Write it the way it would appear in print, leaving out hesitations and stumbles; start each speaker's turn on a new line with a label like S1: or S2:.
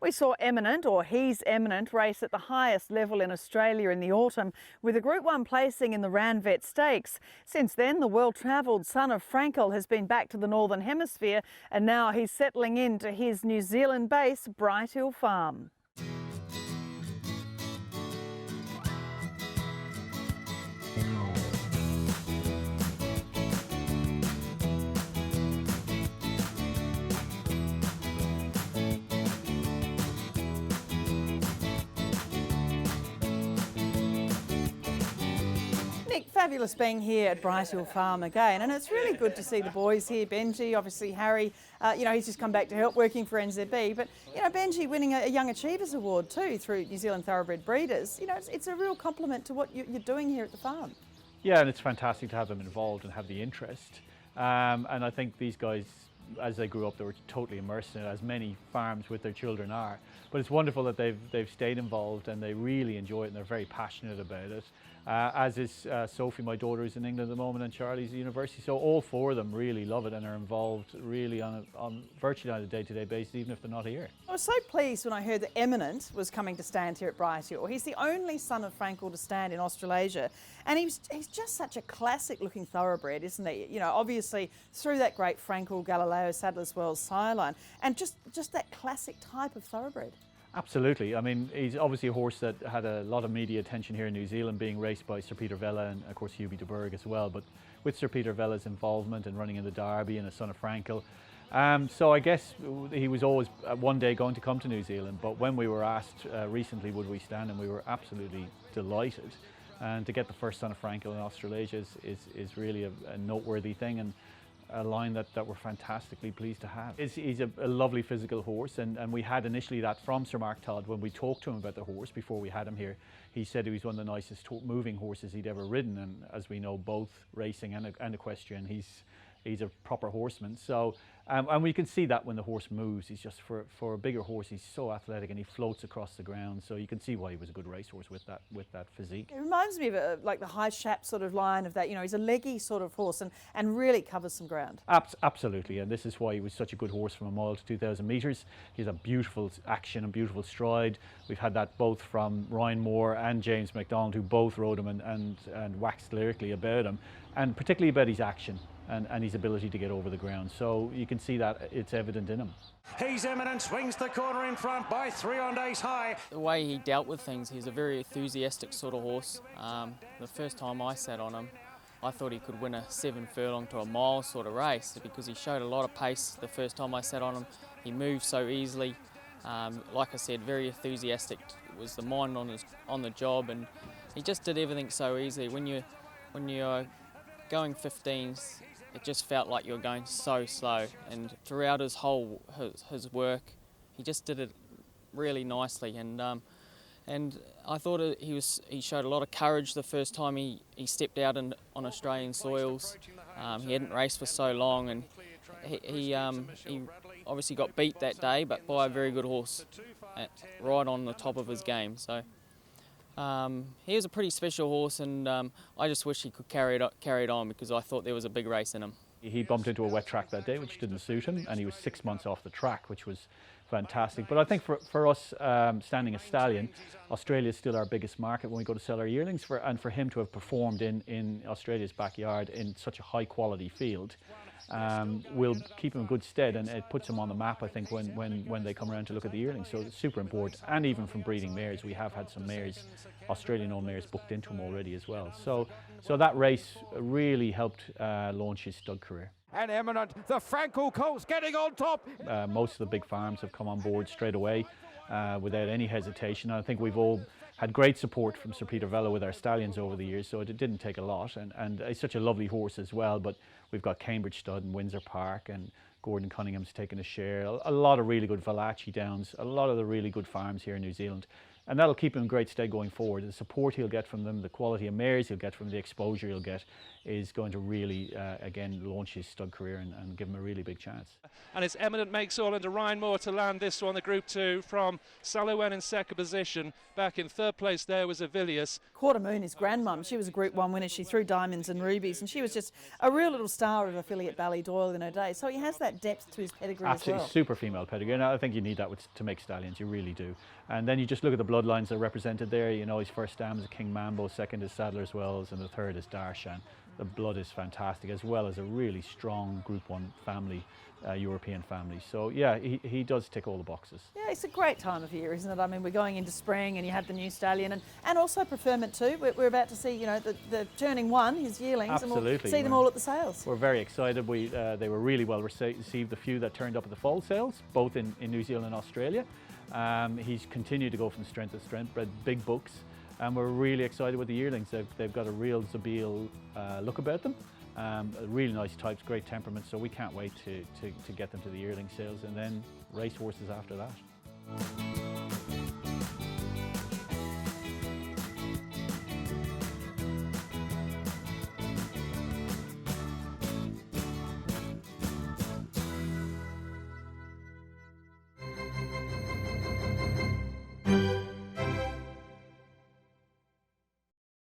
S1: We saw Eminent, or He's Eminent, race at the highest level in Australia in the autumn with a Group 1 placing in the Ranvet Stakes. Since then, the well-travelled son of Frankel has been back to the Northern Hemisphere and now he's settling into his New Zealand base, Brighthill farm. Fabulous being here at Brighthill Farm again, and it's really good to see the boys here. Benji, obviously Harry, he's just come back to help working for NZB, but Benji winning a Young Achievers Award too through New Zealand Thoroughbred Breeders. It's a real compliment to what you're doing here at the farm.
S2: Yeah, and it's fantastic to have them involved and have the interest. And I think these guys, as they grew up, they were totally immersed in it, as many farms with their children are. But it's wonderful that they've stayed involved and they really enjoy it and they're very passionate about it. As is Sophie, my daughter, who's in England at the moment, and Charlie's at university. So all four of them really love it and are involved really on virtually on a day-to-day basis, even if they're not here.
S1: I was so pleased when I heard that Eminent was coming to stand here at Brighthill. He's the only son of Frankel to stand in Australasia, and he's just such a classic-looking thoroughbred, isn't he? Obviously through that great Frankel, Galileo, Sadler's Wells sire line, and just that classic type of thoroughbred.
S2: Absolutely. I mean, he's obviously a horse that had a lot of media attention here in New Zealand, being raced by Sir Peter Vella and of course Hubie de Burgh as well. But with Sir Peter Vella's involvement and running in the Derby and a son of Frankel, so I guess he was always one day going to come to New Zealand. But when we were asked recently would we stand, and we were absolutely delighted. And to get the first son of Frankel in Australasia is really a noteworthy thing, and a line that we're fantastically pleased to have. He's a lovely physical horse, and we had initially that from Sir Mark Todd when we talked to him about the horse before we had him here. He said he was one of the nicest moving horses he'd ever ridden, and as we know, both racing and equestrian, he's a proper horseman. So and we can see that when the horse moves. He's just, for a bigger horse, he's so athletic and he floats across the ground. So you can see why he was a good racehorse with that physique.
S1: It reminds me of like the high chap sort of line of that. He's a leggy sort of horse and really covers some ground.
S2: Absolutely, and this is why he was such a good horse from a mile to 2,000 metres. He has a beautiful action and beautiful stride. We've had that both from Ryan Moore and James MacDonald, who both rode him and waxed lyrically about him, and particularly about his action and his ability to get over the ground. So you can see that it's evident in him.
S3: He's Eminent, swings the corner in front by 3 on Ace High.
S4: The way he dealt with things, he's a very enthusiastic sort of horse. The first time I sat on him, I thought he could win a 7 furlong to a mile sort of race because he showed a lot of pace the first time I sat on him. He moved so easily. Like I said, very enthusiastic. It was the mind on the job, and he just did everything so easily. When you're going 15s, it just felt like you were going so slow, and throughout his whole his work, he just did it really nicely. And I thought he showed a lot of courage the first time he stepped out on Australian soils. He hadn't raced for so long, and he obviously got beat that day, but by a very good horse, right on the top of his game. So he was a pretty special horse, and I just wish he could carry it on because I thought there was a big race in him.
S2: He bumped into a wet track that day, which didn't suit him, and he was 6 months off the track, which was fantastic. But I think for us, standing a stallion, Australia is still our biggest market when we go to sell our yearlings, and for him to have performed in Australia's backyard in such a high quality field will keep him in good stead, and it puts him on the map, I think, when they come around to look at the yearlings. So it's super important. And even from breeding mares, we have had some mares, Australian-owned mares, booked into him already as well. So that race really helped launch his stud career.
S3: And Eminent, the Frankel colts getting on top.
S2: Most of the big farms have come on board straight away without any hesitation. And I think we've all had great support from Sir Peter Vella with our stallions over the years, so it didn't take a lot. And it's such a lovely horse as well, but we've got Cambridge Stud and Windsor Park, and Gordon Cunningham's taken a share. A lot of really good Valachi Downs, a lot of the really good farms here in New Zealand. And that'll keep him in great stead going forward. The support he'll get from them, the quality of mares he'll get from the exposure he'll get, is going to really, again, launch his stud career and give him a really big chance.
S5: And it's Eminent makes all into Ryan Moore to land this one, the Group 2 from Salouin in second position. Back in third place there was Avilius.
S1: Quarter Moon, his grandmum, she was a Group 1 winner. She threw diamonds and rubies, and she was just a real little star of affiliate Ballydoyle in her day. So he has that depth to his pedigree
S2: Absolutely,
S1: as well.
S2: super female pedigree, and I think you need that to make stallions, you really do. And then you just look at the bloodlines that are represented there. You know, his first dam is King Mambo, second is Sadler's Wells, and the third is Darshan. The blood is fantastic, as well as a really strong Group 1 family, European family. So yeah, he does tick all the boxes.
S1: Yeah, it's a great time of year, isn't it? I mean, we're going into spring, and you have the new stallion, and also preferment too. We're about to see, you know, the turning one, his yearlings,
S2: Absolutely.
S1: and we'll see them all at the sales.
S2: We're very excited. They were really well received, the few that turned up at the fall sales, both in New Zealand and Australia. He's continued to go from strength to strength, bred big books, and we're really excited with the yearlings. They've got a real Zabeel look about them. Really nice types, great temperament, so we can't wait to get them to the yearling sales and then race horses after that.